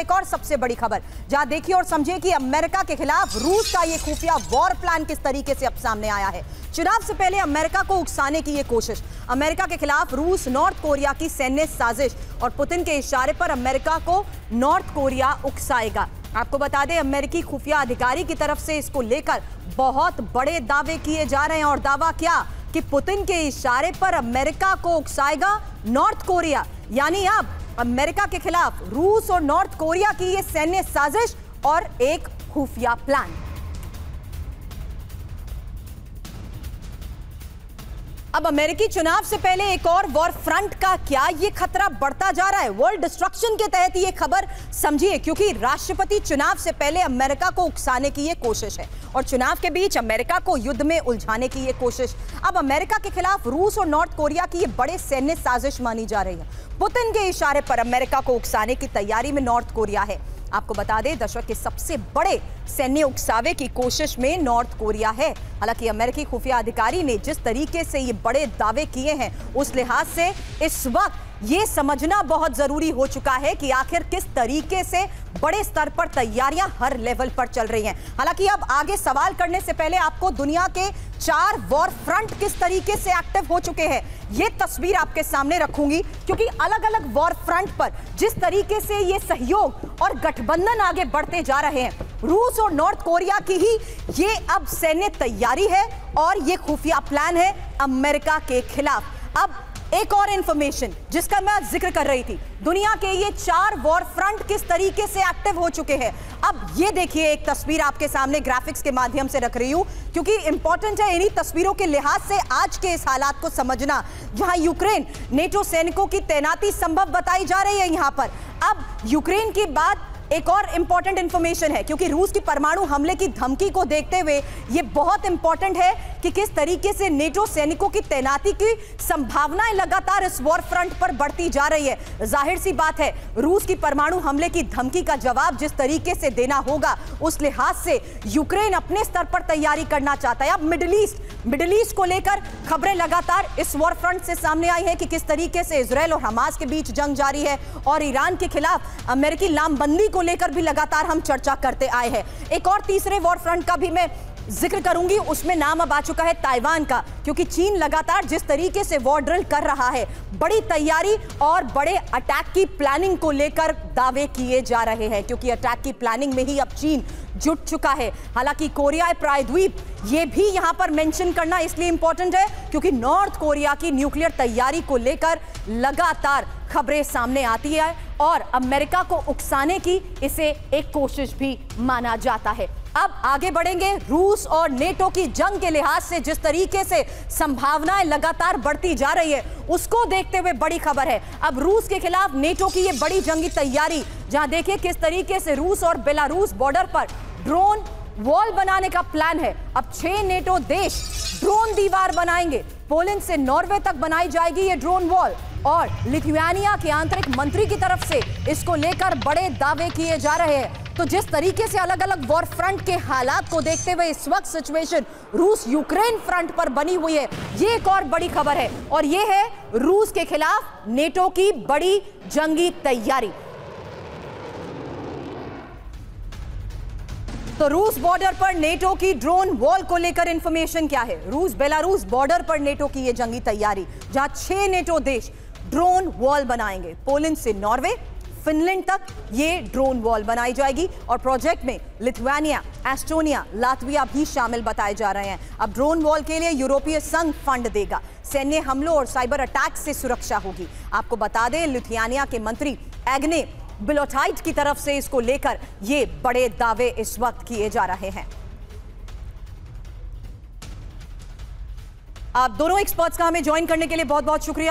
एक और सबसे बड़ी खबर, जहां देखिए और समझिए कि अमेरिका के खिलाफ रूस का यह खुफिया वॉर प्लान किस तरीके से अब सामने आया है। चुनाव से पहले अमेरिका को उकसाने की यह कोशिश, अमेरिका के खिलाफ रूस नॉर्थ कोरिया की सैन्य साजिश और पुतिन के इशारे पर अमेरिका को नॉर्थ कोरिया उकसाएगा। आपको बता दें, अमेरिकी खुफिया अधिकारी की तरफ से इसको लेकर बहुत बड़े दावे किए जा रहे हैं। और दावा क्या कि पुतिन के इशारे पर अमेरिका को उकसाएगा नॉर्थ कोरिया, यानी अब अमेरिका के खिलाफ रूस और नॉर्थ कोरिया की यह सैन्य साजिश और एक खुफिया प्लान। अब अमेरिकी चुनाव से पहले एक और वॉर फ्रंट का क्या ये खतरा बढ़ता जा रहा है। वर्ल्ड डिस्ट्रक्शन के तहत ये खबर समझिए, क्योंकि राष्ट्रपति चुनाव से पहले अमेरिका को उकसाने की ये कोशिश है और चुनाव के बीच अमेरिका को युद्ध में उलझाने की ये कोशिश। अब अमेरिका के खिलाफ रूस और नॉर्थ कोरिया की ये बड़े सैन्य साजिश मानी जा रही है। पुतिन के इशारे पर अमेरिका को उकसाने की तैयारी में नॉर्थ कोरिया है। आपको बता दें, दशक के सबसे बड़े सैन्य उकसावे की कोशिश में नॉर्थ कोरिया है। हालांकि अमेरिकी खुफिया अधिकारी ने जिस तरीके से ये बड़े दावे किए हैं, उस लिहाज से इस वक्त ये समझना बहुत जरूरी हो चुका है कि आखिर किस तरीके से बड़े स्तर पर तैयारियां हर लेवल पर चल रही हैं। हालांकि अब आगे सवाल करने से पहले आपको दुनिया के 4 वॉर फ्रंट किस तरीके से एक्टिव हो चुके हैं ये तस्वीर आपके सामने रखूंगी, क्योंकि अलग अलग वॉर फ्रंट पर जिस तरीके से ये सहयोग और गठबंधन आगे बढ़ते जा रहे हैं, रूस और नॉर्थ कोरिया की ही ये अब सैन्य तैयारी है और ये खुफिया प्लान है अमेरिका के खिलाफ। अब एक और इंफॉर्मेशन जिसका मैं जिक्र कर रही थी, दुनिया के ये 4 वॉर फ्रंट किस तरीके से एक्टिव हो चुके हैं। अब ये देखिए, एक तस्वीर आपके सामने ग्राफिक्स के माध्यम से रख रही हूं, क्योंकि इंपॉर्टेंट है इन्हीं तस्वीरों के लिहाज से आज के इस हालात को समझना, जहां यूक्रेन नेटो सैनिकों की तैनाती संभव बताई जा रही है। यहां पर अब यूक्रेन की बात एक और इंपॉर्टेंट इंफॉर्मेशन है, क्योंकि रूस की परमाणु हमले की धमकी को देखते हुए यह बहुत इंपॉर्टेंट है कि किस तरीके से नेटो सैनिकों की तैनाती की संभावनाएं लगातार इस वॉर फ्रंट पर बढ़ती जा रही है। जाहिर सी बात है, रूस की परमाणु हमले की धमकी का जवाब जिस तरीके से देना होगा, उस लिहाज से यूक्रेन अपने स्तर पर तैयारी करना चाहता है। अब मिडिल ईस्ट को लेकर खबरें लगातार इस वॉर फ्रंट से सामने आई है कि किस तरीके से इजरायल और हमास के बीच जंग जारी है और ईरान के खिलाफ अमेरिकी लामबंदी को लेकर भी लगातार हम चर्चा करते आए हैं। एक और तीसरे वॉर फ्रंट का भी मैं जिक्र करूंगी, उसमें नाम अब आ चुका है ताइवान का, क्योंकि चीन लगातार जिस तरीके से वॉर ड्रिल कर रहा है, बड़ी तैयारी और बड़े अटैक की प्लानिंग को लेकर दावे किए जा रहे हैं, क्योंकि अटैक की प्लानिंग में ही अब चीन जुट चुका है। हालांकि कोरियाई प्रायद्वीप ये भी यहां पर मेंशन करना इसलिए इंपॉर्टेंट है क्योंकि नॉर्थ कोरिया की न्यूक्लियर तैयारी को लेकर लगातार खबरें सामने आती है और अमेरिका को उकसाने की इसे एक कोशिश भी माना जाता है। अब आगे बढ़ेंगे, रूस और नेटो की जंग के लिहाज से जिस तरीके से संभावनाएं लगातार बढ़ती जा रही है, उसको देखते हुए बड़ी खबर है अब रूस के खिलाफ नेटो की ये बड़ी जंगी तैयारी, जहां देखिए किस तरीके से रूस और बेलारूस बॉर्डर पर ड्रोन वॉल बनाने का प्लान है। अब 6 नेटो देश ड्रोन दीवार बनाएंगे। पोलैंड से नॉर्वे तक बनाई जाएगी ये ड्रोन वॉल और लिथुआनिया के आंतरिक मंत्री की तरफ से इसको लेकर बड़े दावे किए जा रहे हैं। तो जिस तरीके से अलग अलग वॉर फ्रंट के हालात को देखते हुए इस वक्त सिचुएशन रूस यूक्रेन फ्रंट पर बनी हुई है, ये एक और बड़ी खबर है और ये है रूस के खिलाफ नेटो की बड़ी जंगी तैयारी। तो रूस बॉर्डर पर नेटो की ड्रोन वॉल को लेकर इंफॉर्मेशन क्या है। रूस बेलारूस बॉर्डर पर नेटो की यह जंगी तैयारी, जहां 6 नेटो देश ड्रोन वॉल बनाएंगे। पोलैंड से नॉर्वे, फिनलैंड तक ये ड्रोन वॉल बनाई जाएगी और प्रोजेक्ट में लिथुआनिया, एस्टोनिया, लातविया भी शामिल बताए जा रहे हैं। अब ड्रोन वॉल के लिए यूरोपीय संघ फंड देगा। सैन्य हमलों और साइबर अटैक से सुरक्षा होगी। आपको बता दें, लिथुआनिया के मंत्री एग्ने बिलोटाइट की तरफ से इसको लेकर ये बड़े दावे इस वक्त किए जा रहे हैं। आप दोनों एक्सपर्ट्स का हमें ज्वाइन करने के लिए बहुत बहुत शुक्रिया।